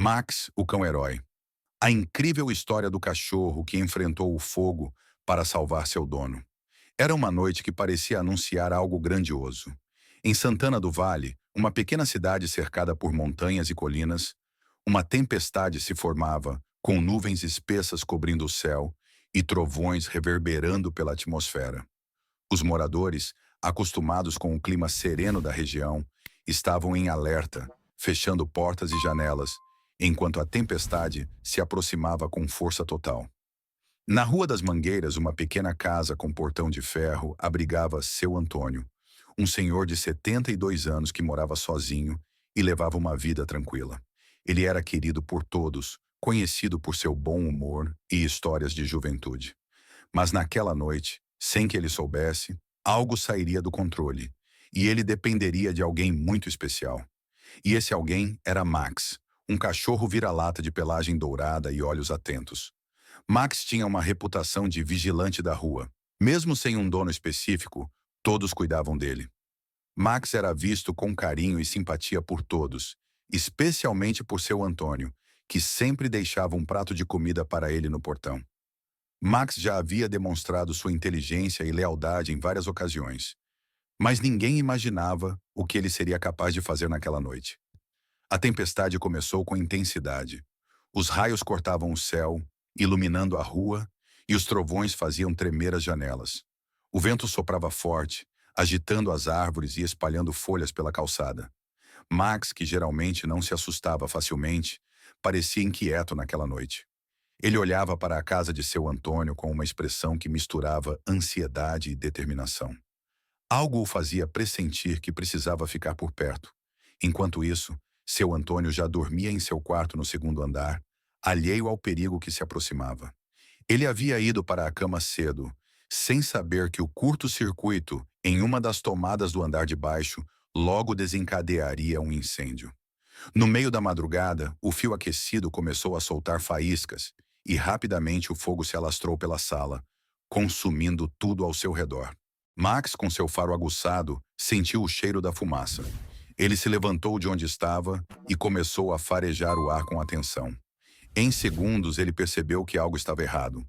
Max, o cão-herói. A incrível história do cachorro que enfrentou o fogo para salvar seu dono. Era uma noite que parecia anunciar algo grandioso. Em Santana do Vale, uma pequena cidade cercada por montanhas e colinas, uma tempestade se formava, com nuvens espessas cobrindo o céu e trovões reverberando pela atmosfera. Os moradores, acostumados com o clima sereno da região, estavam em alerta, fechando portas e janelas, enquanto a tempestade se aproximava com força total. Na Rua das Mangueiras, uma pequena casa com portão de ferro abrigava seu Antônio, um senhor de 72 anos que morava sozinho e levava uma vida tranquila. Ele era querido por todos, conhecido por seu bom humor e histórias de juventude. Mas naquela noite, sem que ele soubesse, algo sairia do controle, e ele dependeria de alguém muito especial. E esse alguém era Max, um cachorro vira-lata de pelagem dourada e olhos atentos. Max tinha uma reputação de vigilante da rua. Mesmo sem um dono específico, todos cuidavam dele. Max era visto com carinho e simpatia por todos, especialmente por seu Antônio, que sempre deixava um prato de comida para ele no portão. Max já havia demonstrado sua inteligência e lealdade em várias ocasiões, mas ninguém imaginava o que ele seria capaz de fazer naquela noite. A tempestade começou com intensidade. Os raios cortavam o céu, iluminando a rua, e os trovões faziam tremer as janelas. O vento soprava forte, agitando as árvores e espalhando folhas pela calçada. Max, que geralmente não se assustava facilmente, parecia inquieto naquela noite. Ele olhava para a casa de seu Antônio com uma expressão que misturava ansiedade e determinação. Algo o fazia pressentir que precisava ficar por perto. Enquanto isso, seu Antônio já dormia em seu quarto no segundo andar, alheio ao perigo que se aproximava. Ele havia ido para a cama cedo, sem saber que o curto-circuito em uma das tomadas do andar de baixo logo desencadearia um incêndio. No meio da madrugada, o fio aquecido começou a soltar faíscas e rapidamente o fogo se alastrou pela sala, consumindo tudo ao seu redor. Max, com seu faro aguçado, sentiu o cheiro da fumaça. Ele se levantou de onde estava e começou a farejar o ar com atenção. Em segundos, ele percebeu que algo estava errado.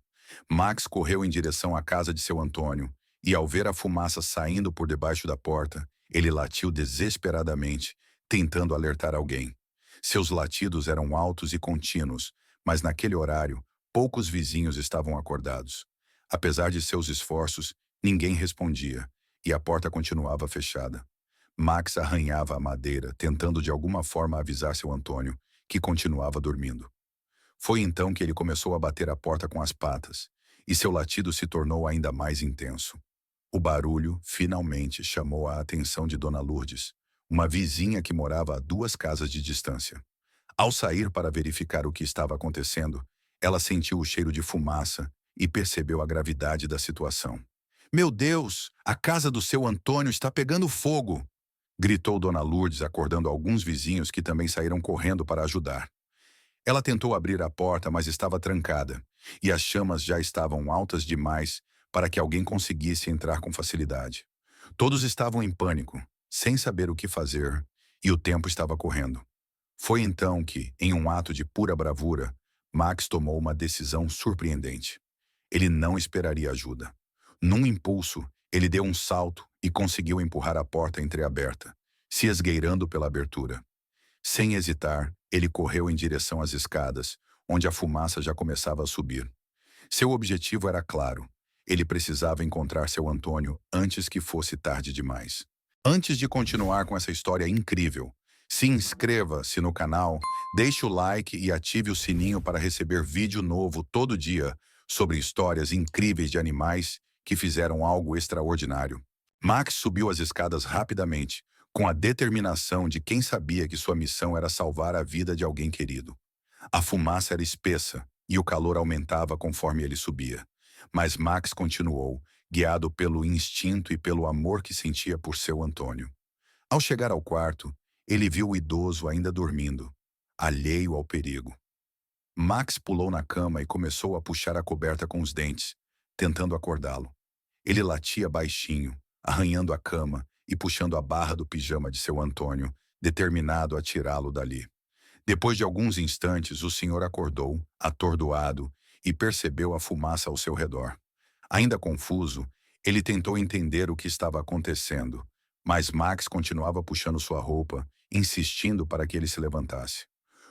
Max correu em direção à casa de seu Antônio e, ao ver a fumaça saindo por debaixo da porta, ele latiu desesperadamente, tentando alertar alguém. Seus latidos eram altos e contínuos, mas naquele horário, poucos vizinhos estavam acordados. Apesar de seus esforços, ninguém respondia, e a porta continuava fechada. Max arranhava a madeira, tentando de alguma forma avisar seu Antônio, que continuava dormindo. Foi então que ele começou a bater a porta com as patas, e seu latido se tornou ainda mais intenso. O barulho, finalmente, chamou a atenção de Dona Lourdes, uma vizinha que morava a 2 casas de distância. Ao sair para verificar o que estava acontecendo, ela sentiu o cheiro de fumaça e percebeu a gravidade da situação. "Meu Deus, a casa do seu Antônio está pegando fogo!" gritou Dona Lourdes, acordando alguns vizinhos que também saíram correndo para ajudar. Ela tentou abrir a porta, mas estava trancada, e as chamas já estavam altas demais para que alguém conseguisse entrar com facilidade. Todos estavam em pânico, sem saber o que fazer, e o tempo estava correndo. Foi então que, em um ato de pura bravura, Max tomou uma decisão surpreendente. Ele não esperaria ajuda. Num impulso, ele deu um salto e conseguiu empurrar a porta entreaberta, se esgueirando pela abertura. Sem hesitar, ele correu em direção às escadas, onde a fumaça já começava a subir. Seu objetivo era claro. Ele precisava encontrar seu Antônio antes que fosse tarde demais. Antes de continuar com essa história incrível, se inscreva-se no canal, deixe o like e ative o sininho para receber vídeo novo todo dia sobre histórias incríveis de animais que fizeram algo extraordinário. Max subiu as escadas rapidamente, com a determinação de quem sabia que sua missão era salvar a vida de alguém querido. A fumaça era espessa e o calor aumentava conforme ele subia. Mas Max continuou, guiado pelo instinto e pelo amor que sentia por seu Antônio. Ao chegar ao quarto, ele viu o idoso ainda dormindo, alheio ao perigo. Max pulou na cama e começou a puxar a coberta com os dentes, tentando acordá-lo. Ele latia baixinho, arranhando a cama e puxando a barra do pijama de seu Antônio, determinado a tirá-lo dali. Depois de alguns instantes, o senhor acordou, atordoado, e percebeu a fumaça ao seu redor. Ainda confuso, ele tentou entender o que estava acontecendo, mas Max continuava puxando sua roupa, insistindo para que ele se levantasse.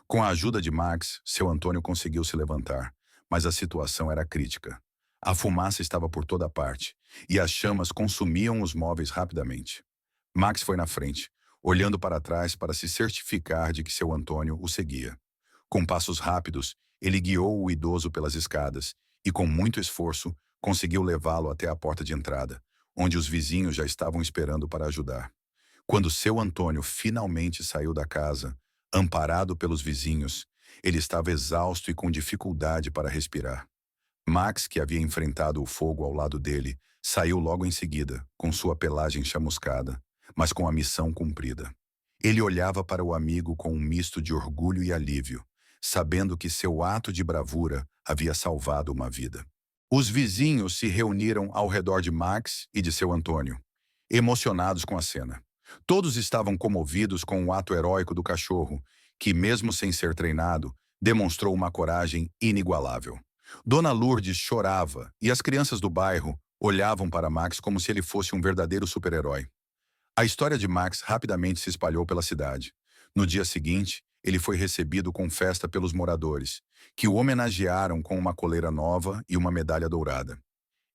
Com a ajuda de Max, seu Antônio conseguiu se levantar, mas a situação era crítica. A fumaça estava por toda parte, e as chamas consumiam os móveis rapidamente. Max foi na frente, olhando para trás para se certificar de que seu Antônio o seguia. Com passos rápidos, ele guiou o idoso pelas escadas e, com muito esforço, conseguiu levá-lo até a porta de entrada, onde os vizinhos já estavam esperando para ajudar. Quando seu Antônio finalmente saiu da casa, amparado pelos vizinhos, ele estava exausto e com dificuldade para respirar. Max, que havia enfrentado o fogo ao lado dele, saiu logo em seguida, com sua pelagem chamuscada, mas com a missão cumprida. Ele olhava para o amigo com um misto de orgulho e alívio, sabendo que seu ato de bravura havia salvado uma vida. Os vizinhos se reuniram ao redor de Max e de seu Antônio, emocionados com a cena. Todos estavam comovidos com o ato heróico do cachorro, que, mesmo sem ser treinado, demonstrou uma coragem inigualável. Dona Lourdes chorava e as crianças do bairro olhavam para Max como se ele fosse um verdadeiro super-herói. A história de Max rapidamente se espalhou pela cidade. No dia seguinte, ele foi recebido com festa pelos moradores, que o homenagearam com uma coleira nova e uma medalha dourada.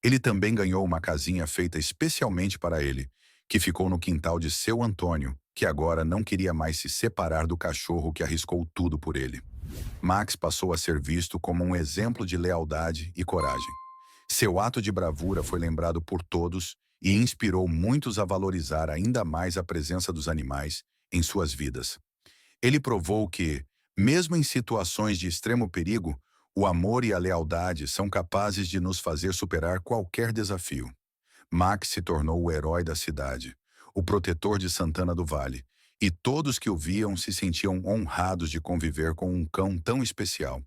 Ele também ganhou uma casinha feita especialmente para ele, que ficou no quintal de seu Antônio, que agora não queria mais se separar do cachorro que arriscou tudo por ele. Max passou a ser visto como um exemplo de lealdade e coragem. Seu ato de bravura foi lembrado por todos e inspirou muitos a valorizar ainda mais a presença dos animais em suas vidas. Ele provou que, mesmo em situações de extremo perigo, o amor e a lealdade são capazes de nos fazer superar qualquer desafio. Max se tornou o herói da cidade, o protetor de Santana do Vale, e todos que o viam se sentiam honrados de conviver com um cão tão especial.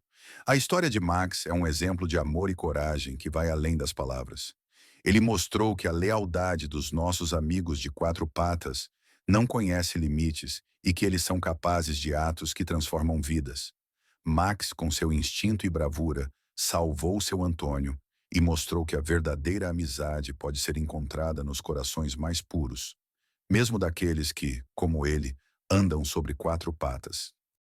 A história de Max é um exemplo de amor e coragem que vai além das palavras. Ele mostrou que a lealdade dos nossos amigos de quatro patas não conhece limites e que eles são capazes de atos que transformam vidas. Max, com seu instinto e bravura, salvou seu Antônio e mostrou que a verdadeira amizade pode ser encontrada nos corações mais puros, mesmo daqueles que, como ele, andam sobre quatro patas.